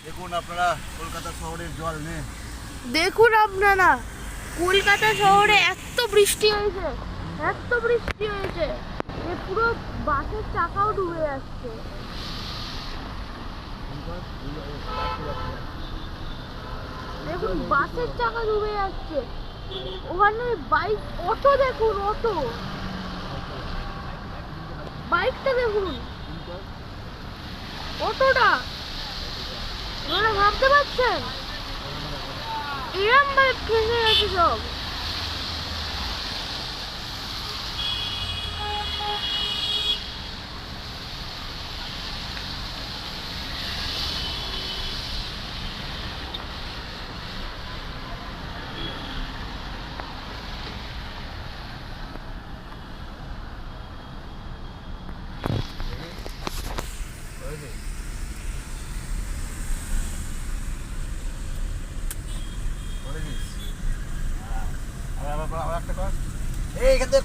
দেখুন আপনারা কলকাতা শহরের জল নেই। দেখুন আপনারা কলকাতা শহরে এত বৃষ্টি হয়েছে, এত বৃষ্টি হয়েছে যে পুরো বাসের চাকাও ডুবে যাচ্ছে। দেখুন বাসের চাকা ডুবে যাচ্ছে, ওখানে বাইক, অটো দেখুন, অটো বাইকটা দেখুন, অটোটা আপনারা ভাবতে পারছেন এরম বাইক ফেসে গেছে সব। এই এখান থেকে